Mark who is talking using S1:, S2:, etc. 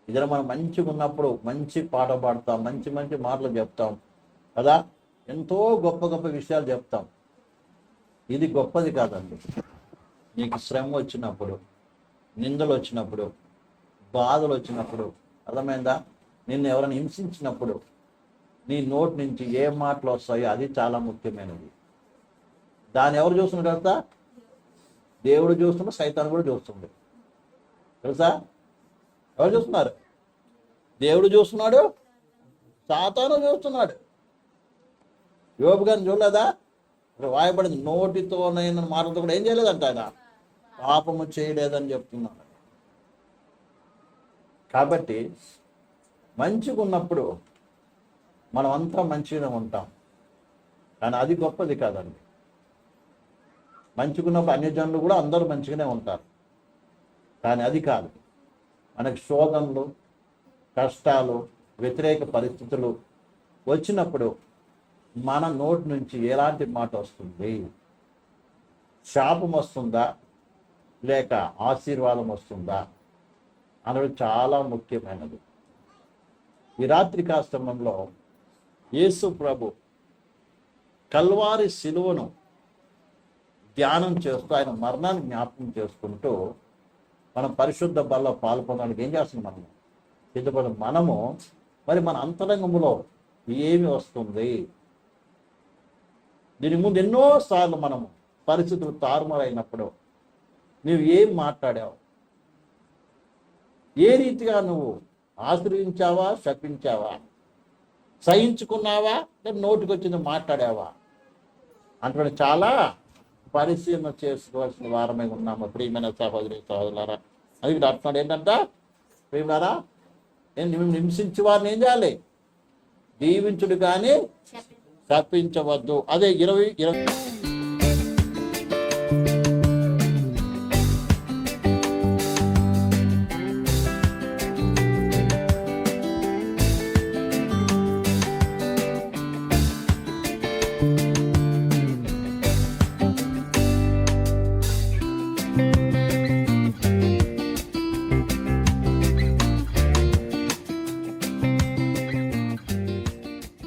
S1: ఇద్దరు మనం మంచిగా ఉన్నప్పుడు మంచి పాట పాడతాం, మంచి మంచి మాటలు చెప్తాం కదా, ఎంతో గొప్ప గొప్ప విషయాలు చెప్తాం. ఇది గొప్పది కాదండి. నీకు శ్రమ వచ్చినప్పుడు, నిందలు వచ్చినప్పుడు, బాధలు వచ్చినప్పుడు, అర్థమైందా, నిన్ను ఎవరైనా హింసించినప్పుడు నీ నోటి నుంచి ఏ మాటలు వస్తాయో అది చాలా ముఖ్యమైనది. దాన్ని ఎవరు చూస్తున్నారు కదా? దేవుడు చూస్తున్నాడు, సైతాన్ కూడా చూస్తుంది. తెలుసా? ఎవరు చూస్తున్నారు? దేవుడు చూస్తున్నాడు, సాతాను చూస్తున్నాడు. యోబు గారిని చూడలేదా? వాయబడింది, నోటితోనైనా మాటలతో కూడా ఏం చేయలేదంట ఆయన, పాపము చేయలేదని చెప్తున్నాడు. కాబట్టి మంచిగా ఉన్నప్పుడు మనం అంతా మంచిగానే ఉంటాం, కానీ అది గొప్పది కాదండి. మంచిగా ఉన్నప్పుడు అన్య జనులు కూడా అందరూ మంచిగానే ఉంటారు, కానీ అది కాదు. మనకి శోధనలు, కష్టాలు, వ్యతిరేక పరిస్థితులు వచ్చినప్పుడు మన నోటి నుంచి ఎలాంటి మాట వస్తుంది? శాపం వస్తుందా లేక ఆశీర్వాదం వస్తుందా అన్నది చాలా ముఖ్యమైనది. ఈ రాత్రి కాస్తమంలో యేసు ప్రభు కల్వారి శిలువను ధ్యానం చేస్తూ ఆయన మరణాన్ని జ్ఞాపకం చేసుకుంటూ మనం పరిశుద్ధ బల్ల పాల్పొనడానికి ఏం చేస్తున్నాం? మనము సిద్ధపడ మనము మరి మన అంతరంగంలో ఏమి వస్తుంది? దీని ముందు ఎన్నోసార్లు మనము పరిస్థితులు తారుమారైనప్పుడు నువ్వు ఏం మాట్లాడావు? ఏ రీతిగా నువ్వు ఆశ్రయించావా, శపించావా, సహించుకున్నావా, లేదా నోటికి వచ్చింది మాట్లాడావా అంటే చాలా పరిశీలన చేసుకోవాల్సిన వారమే ఉన్నాము. ప్రియమైన సహోదరి సహోదరులారా, అది అర్థం ఏంటంట, ప్రియులారా, నేను హింసించి వారిని ఏం చేయాలి? దీవించుడు కానీ శపించవద్దు. అదే 20